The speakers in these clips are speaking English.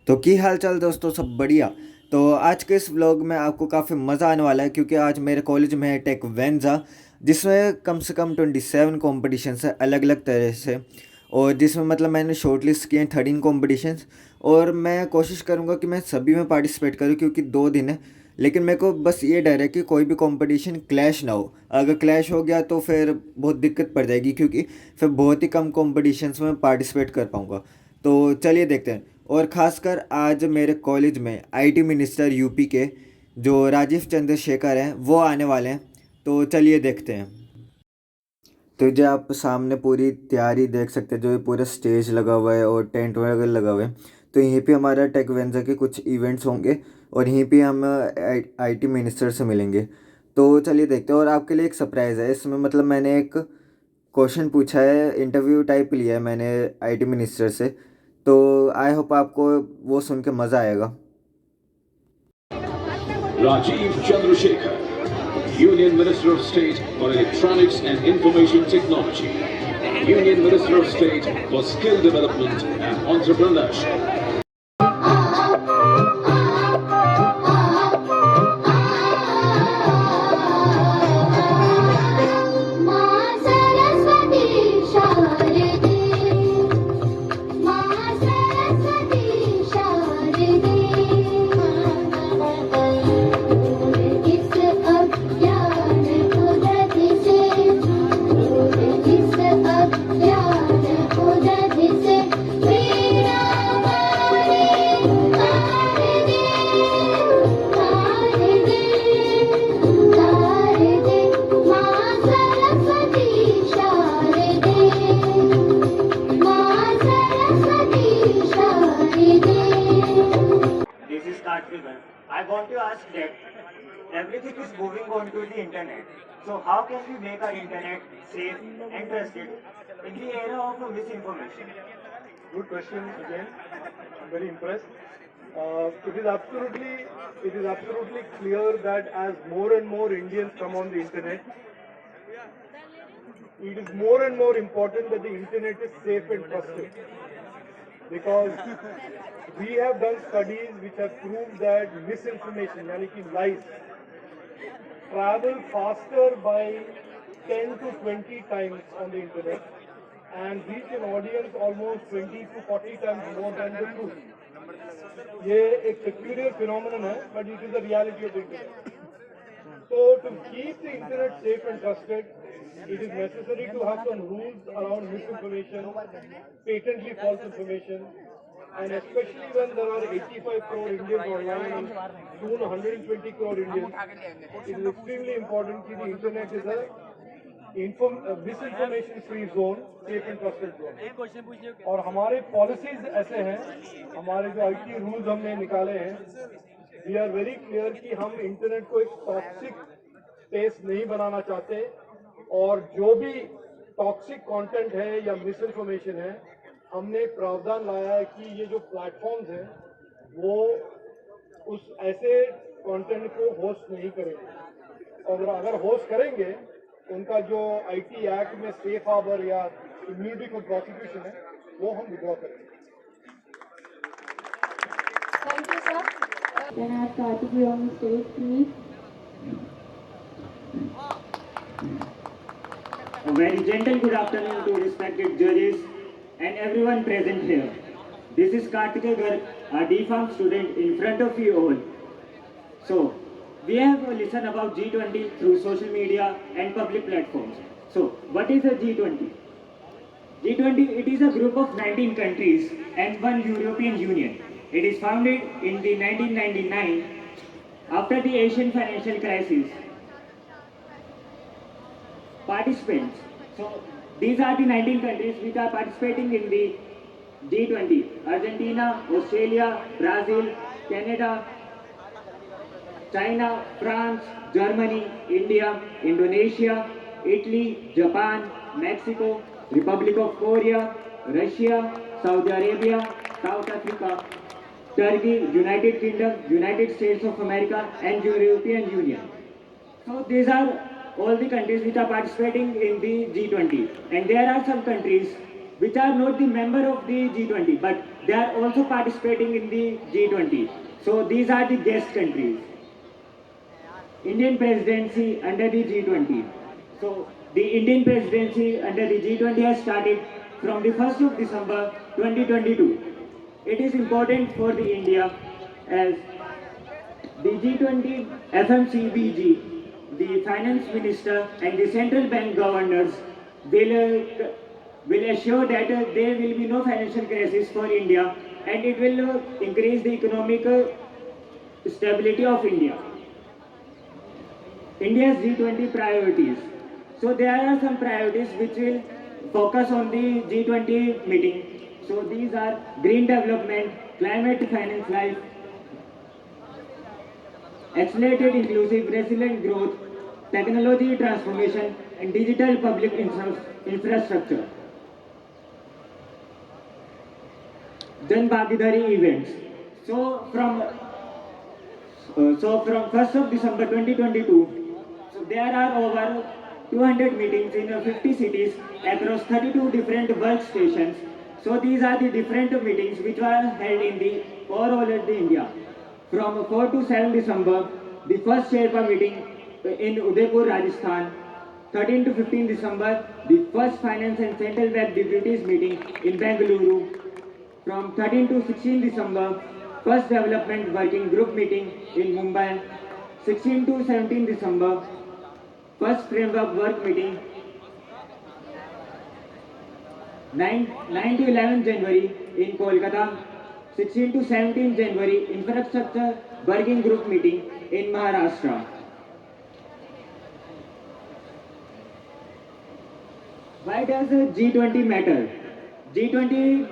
तो की हाल चाल दोस्तों, सब बढ़िया। तो आज के इस व्लॉग में आपको काफ़ी मज़ा आने वाला है क्योंकि आज मेरे कॉलेज में है टेक वेंजा, जिसमें कम से कम 27 कॉम्पिटिशन्स है अलग अलग तरह से। और जिसमें मतलब मैंने शॉर्ट लिस्ट किए हैं 13 कॉम्पिटिशन्स। और मैं कोशिश करूँगा कि मैं सभी में पार्टिसिपेट करूँ क्योंकि 2 दिन है। लेकिन मेरे को बस ये डर है कि कोई भी कंपटीशन क्लैश ना हो। अगर क्लैश हो गया तो फिर बहुत दिक्कत पड़ जाएगी क्योंकि फिर बहुत ही कम कॉम्पिटिशन्स में पार्टिसिपेट कर पाऊँगा। तो चलिए देखते हैं। और ख़ासकर आज मेरे कॉलेज में आईटी मिनिस्टर यूपी के जो राजीव चंद्रशेखर हैं वो आने वाले हैं। तो चलिए देखते हैं। तो जो आप सामने पूरी तैयारी देख सकते हैं, जो ये पूरा स्टेज लगा हुआ है और टेंट वगैरह लगा हुआ है। तो यहीं पे हमारा टेक वेंजा के कुछ इवेंट्स होंगे और यहीं पे हम आईटी मिनिस्टर से मिलेंगे। तो चलिए देखते हैं। और आपके लिए एक सरप्राइज़ है इसमें, मतलब मैंने एक क्वेश्चन पूछा है, इंटरव्यू टाइप लिया है मैंने आईटी मिनिस्टर से। तो आई होप आपको वो सुन के मज़ा आएगा। Rajiv Chandrasekhar, Union Minister of State for Electronics and Information Technology, Union Minister of State for Skill Development and Entrepreneurship. I want to ask that everything is moving on to the internet. So how can we make our internet safe and trusted in the era of misinformation? Good question again. I'm very impressed. It is absolutely clear that as more and more Indians come on the internet, it is more and more important that the internet is safe and trusted. Because we have done studies which have proved that misinformation, yani ki lies, travel faster by 10 to 20 times on the internet and reach an audience almost 20 to 40 times more than the truth. ये एक peculiar phenomenon है, but it is the reality of the internet. So to keep the internet safe and trusted, it is necessary to have some rules around misinformation, patently false information, and especially when there are 85 crore Indians online and soon 120 crore Indians, it is extremely important that the internet is a misinformation free zone, safe and trusted zone. और हमारे policies ऐसे हैं, हमारे जो IT rules हमने निकाले हैं, we are very clear कि हम इंटरनेट को एक टॉक्सिक स्पेस नहीं बनाना चाहते और जो भी टॉक्सिक कंटेंट है या मिस इन्फॉर्मेशन है, हमने प्रावधान लाया है कि ये जो प्लेटफॉर्म्स हैं वो उस ऐसे कंटेंट को होस्ट नहीं करेंगे, और अगर होस्ट करेंगे उनका जो आईटी एक्ट में सेफ हार्बर या इम्यूनिटी फॉर प्रोसिक्यूशन है वो हम विड्रॉ करेंगे। Thank you, sir. Can I have Kartikey on the stage, please? A very gentle good afternoon to respected judges and everyone present here. This is Kartikey Garg, a DPharm student in front of you all. So, we have listened about G20 through social media and public platforms. So, what is a G20? G20, it is a group of 19 countries and one European Union. It is founded in the 1999 after the Asian financial crisis. Participants. So, these are the 19 countries which are participating in the G20. Argentina, Australia, Brazil, Canada, China, France, Germany, India, Indonesia, Italy, Japan, Mexico, Republic of Korea, Russia, Saudi Arabia, South Africa, Turkey, United Kingdom, United States of America, and European Union. So these are all the countries which are participating in the G20. And there are some countries which are not the member of the G20, but they are also participating in the G20. So these are the guest countries. Indian presidency under the G20. So the Indian presidency under the G20 has started from the 1st of December 2022. It is important for the India as the G20 FMCBG, the finance minister and the central bank governors will assure that there will be no financial crisis for India and it will increase the economic stability of India. India's G20 priorities. So there are some priorities which will focus on the G20 meeting. So these are green development, climate finance life, accelerated inclusive resilient growth, technology transformation and digital public infrastructure. Jan Bhagidari events. So from 1st of December 2022, so there are over 200 meetings in 50 cities across 32 different workstations. So these are the different meetings which were held in the overall of the India. From 4 to 7 December, the first Sherpa meeting in Udaipur, Rajasthan. 13 to 15 December, the first Finance and Central Bank Deputies meeting in Bengaluru. From 13 to 16 December, first Development Working Group meeting in Mumbai. 16 to 17 December, first Framework Work meeting. 9 to 11 January in Kolkata. 16 to 17 January, Infrastructure Working Group meeting in Maharashtra. Why does G20 matter? G20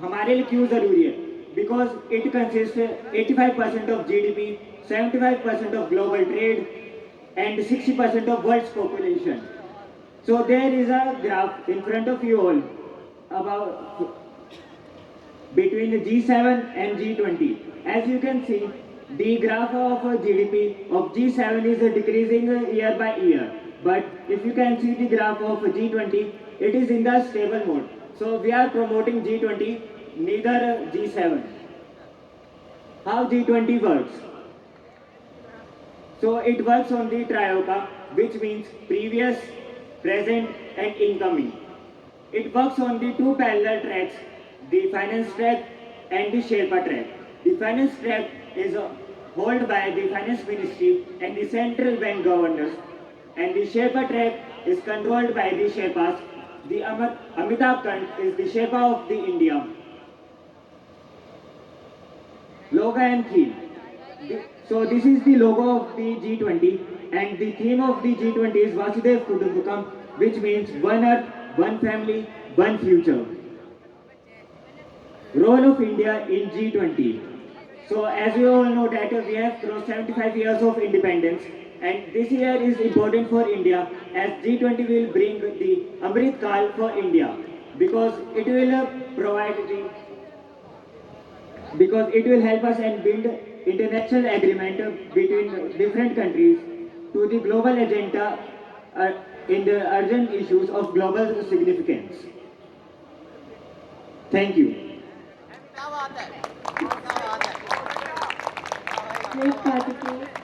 हमारे लिए क्यों जरूरी है? Because it consists 85% of GDP, 75% of global trade, and 60% of world's population. So there is a graph in front of you all about between the G7 and G20. As you can see, the graph of GDP of G7 is decreasing year by year. But if you can see the graph of G20, it is in the stable mode. So we are promoting G20, neither G7. How G20 works? So it works on the trioka, which means previous, present and incoming. It works on the two parallel tracks, the finance track and the Sherpa track. The finance track is held by the finance ministry and the central bank governors, and the Sherpa track is controlled by the Sherpas. The Amitabh Kant is the Sherpa of the India. Logo and theme. So this is the logo of the G20 and the theme of the G20 is Vasudev Kutumbakam, which means one earth, one family, one future. Role of India in G20. So as you all know that we have crossed 75 years of independence and this year is important for India as G20 will bring the Amrit Kal for India because it will help us and build international agreement between different countries to the global agenda in the urgent issues of global significance. Thank you. Great Kartikeya.